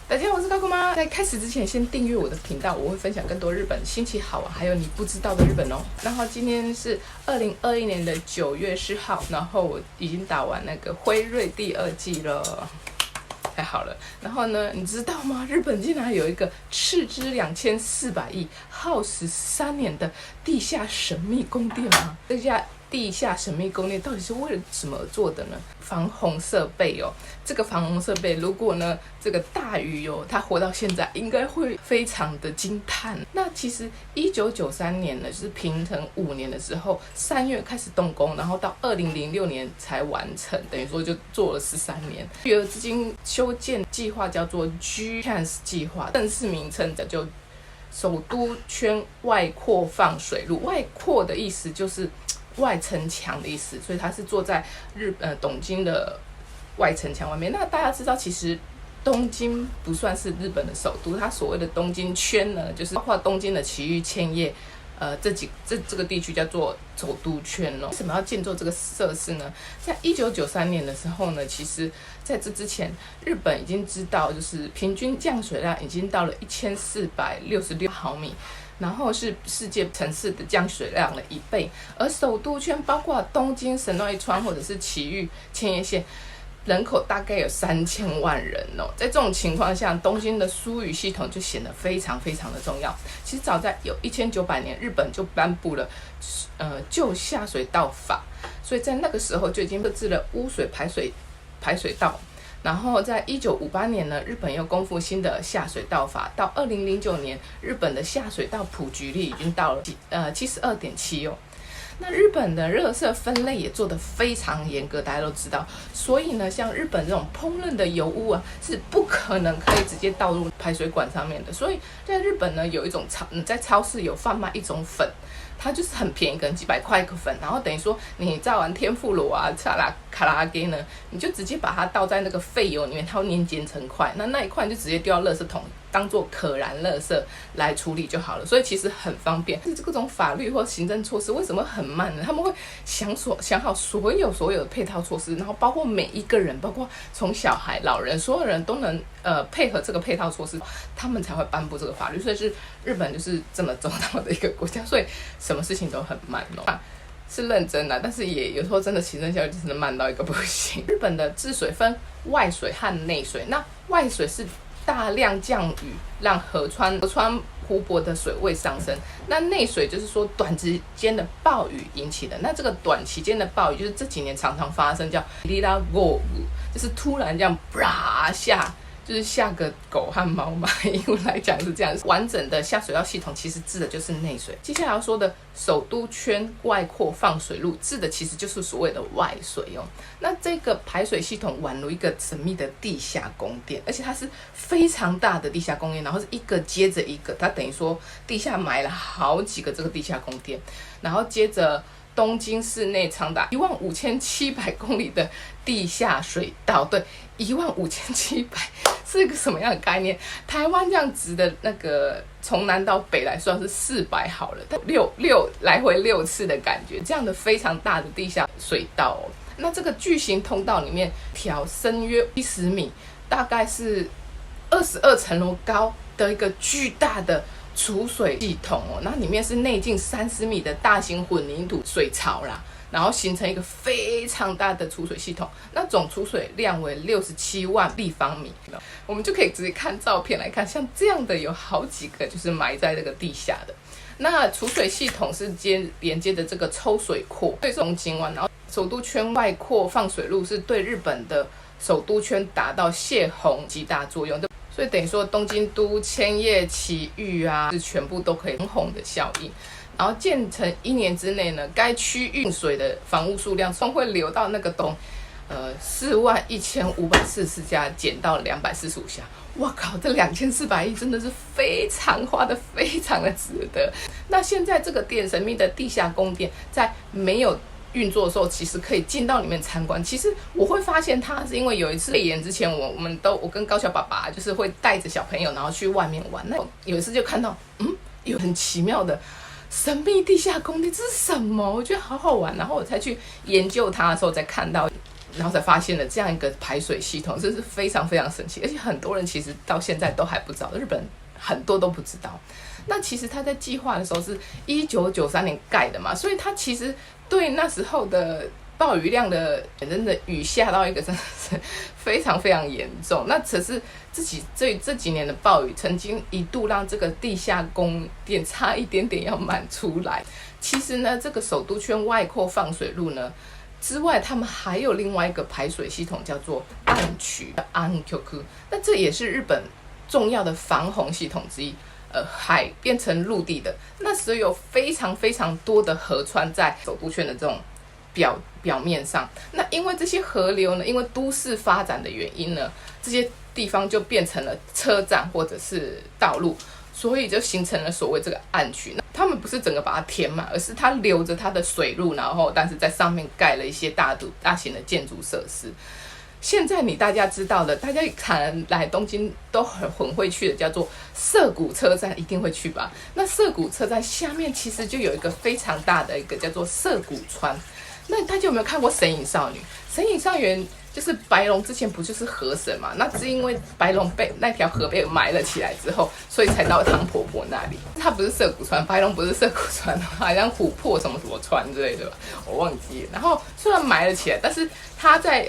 大家好，我是高姑妈。在开始之前，先订阅我的频道，我会分享更多日本新奇好玩，还有你不知道的日本哦。然后今天是2021年的9月10号，然后我已经打完那个辉瑞第2剂了，太好了。然后呢，你知道吗？日本竟然有一个斥资2400亿、耗时13年的地下神秘宫殿吗？这家地下神秘宫殿到底是为了什么而做的呢？防洪设备哦，这个防洪设备，如果呢这个大鱼哦，它活到现在，应该会非常的惊叹。那其实1993年呢，就是平成5年的时候，3月开始动工，然后到2006年才完成，等于说就做了13年。余额资金修建计划叫做 G-Trans 计划，正式名称叫首都圈外扩放水路。外扩的意思就是外城墙的意思，所以它是坐在东京的外城墙外面。那大家知道，其实东京不算是日本的首都，它所谓的东京圈呢，就是包括东京的埼玉、千叶，这个地区叫做首都圈哦。为什么要建造这个设施呢？在1993年的时候呢，其实在这之前，日本已经知道，就是平均降水量已经到了1466毫米。然后是世界城市的降水量的1倍，而首都圈包括东京、神奈川或者是埼玉、千叶县，人口大概有3000万人哦。在这种情况下，东京的疏雨系统就显得非常非常的重要。其实早在1900年，日本就颁布了旧下水道法，所以在那个时候就已经设置了污水排水道。然后在1958年呢，日本又公布新的下水道法，到2009年，日本的下水道普及率已经到了72.7%哦。那日本的垃圾分类也做得非常严格，大家都知道。所以呢，像日本这种烹饪的油污啊，是不可能可以直接倒入排水管上面的。所以在日本呢，有一种在超市有贩卖一种粉。它就是很便宜，可能几百块一个粉，然后等于说你炸完天妇罗啊、卡拉给呢，你就直接把它倒在那个废油里面，它会粘结成块，那一块你就直接丢到垃圾桶，当做可燃垃圾来处理就好了。所以其实很方便。是这种法律或行政措施为什么很慢呢？他们会想好所有的配套措施，然后包括每一个人，包括从小孩、老人，所有人都能配合这个配套措施，他们才会颁布这个法律。所以是日本就是这么周到的一个国家，所以什么事情都很慢哦。是认真的，但是也有时候真的行政效率真的慢到一个不行。日本的治水分外水和内水，那外水是大量降雨让河川湖泊的水位上升，那内水就是说短时间的暴雨引起的。那这个短期间的暴雨就是这几年常常发生，叫リラ豪雨，就是突然这样啪下。就是下个狗和猫嘛，英文来讲是这样。完整的下水道系统其实治的就是内水。接下来要说的首都圈外扩放水路，治的其实就是所谓的外水哦。那这个排水系统宛如一个神秘的地下宫殿，而且它是非常大的地下宫殿，然后是一个接着一个，它等于说地下埋了好几个这个地下宫殿，然后接着东京市内长达15700公里的地下水道，对，15700是一个什么样的概念？台湾这样子的那个从南到北来算是400好了，但来回6次的感觉，这样的非常大的地下水道哦。那这个巨型通道里面条深约70米，大概是22层楼高的一个巨大的储水系统哦，那里面是内径30米的大型混凝土水槽啦，然后形成一个非常大的储水系统，那总储水量为67万立方米。我们就可以直接看照片来看，像这样的有好几个就是埋在这个地下的。那储水系统是连接的这个抽水库，对东京湾，然后首都圈外扩放水路是对日本的首都圈达到泄洪极大作用。所以等于说东京都、千叶、埼玉啊，是全部都可以防洪的效应。然后建成1年之内呢，该区域水的房屋数量从会流到那个41544家减到245家。哇靠，这2400亿真的是花得非常的值得。那现在这个神秘的地下宫殿，在没有运作的时候，其实可以进到里面参观。其实我会发现它是因为有一次肺炎之前，我跟高小爸爸就是会带着小朋友，然后去外面玩。那有一次就看到，有很奇妙的神秘地下宫殿，这是什么？我觉得好好玩，然后我才去研究它的时候，才看到然后才发现了这样一个排水系统，这是非常非常神奇，而且很多人其实到现在都还不知道，日本很多都不知道。那其实他在计划的时候是1993年盖的嘛，所以他其实对那时候的暴雨量的真的雨下到一个真的是非常非常严重。那只是这几年的暴雨，曾经一度让这个地下宫殿差一点点要满出来。其实呢，这个首都圈外扩放水路呢之外，他们还有另外一个排水系统，叫做暗渠暗渠。那这也是日本重要的防洪系统之一。海变成陆地的，那时候有非常非常多的河川在首都圈的这种表面上。那因为这些河流呢，因为都市发展的原因呢，这些地方就变成了车站或者是道路，所以就形成了所谓这个暗渠。他们不是整个把它填满，而是它留着它的水路，然后但是在上面盖了一些大型的建筑设施。现在大家知道的，大家可能来东京都很会去的，叫做涩谷车站，一定会去吧？那涩谷车站下面其实就有一个非常大的一个叫做涩谷川。那大家有没有看过《神隐少女》？《神隐少女》就是白龙之前不就是河神嘛？那是因为白龙被那条河被埋了起来之后，所以才到汤婆婆那里。它不是涩谷川，白龙不是涩谷川，好像琥珀什么川之类的吧，我忘记了。然后虽然埋了起来，但是它在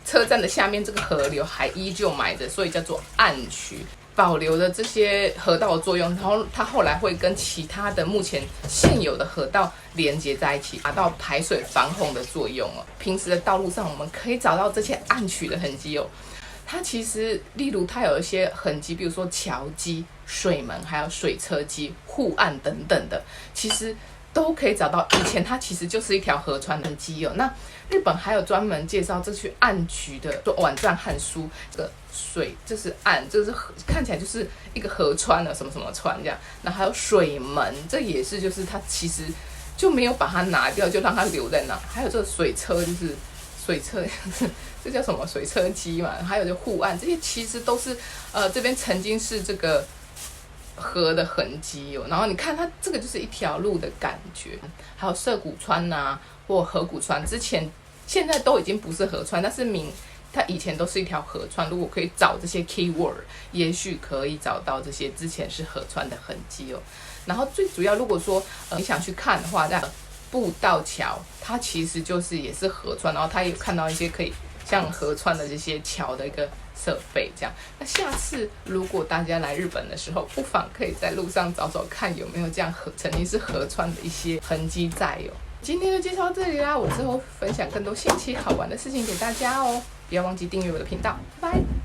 车站的下面这个河流还依旧埋着，所以叫做暗渠。保留了这些河道的作用，然后它后来会跟其他的目前现有的河道连接在一起，达到排水防洪的作用哦。平时的道路上，我们可以找到这些暗渠的痕迹哦。它其实，例如它有一些痕迹，比如说桥基、水门，还有水车基、护岸等等的，其实都可以找到。以前它其实就是一条河川的痕迹哦。那日本还有专门介绍这些暗渠的网站和书，这个水就是岸，就是看起来就是一个河川的什么什么川这样。然后还有水门，这也是就是它其实就没有把它拿掉，就让它留在那。还有这个水车，就是水车，这叫什么水车机嘛？还有就护岸，这些其实都是这边曾经是这个河的痕迹哦。然后你看它这个就是一条路的感觉。还有涩谷川啊，或河谷川，现在都已经不是河川，但是它以前都是一条河川。如果可以找这些 keyword， 也许可以找到这些之前是河川的痕迹哦。然后最主要，如果说你想去看的话，在步道桥，它其实就是也是河川，然后它也看到一些可以像河川的这些桥的一个设备这样。那下次如果大家来日本的时候，不妨可以在路上找找看有没有这样曾经是河川的一些痕迹在哦。今天就介绍到这里啦，我之后分享更多新奇好玩的事情给大家哦，不要忘记订阅我的频道，拜拜。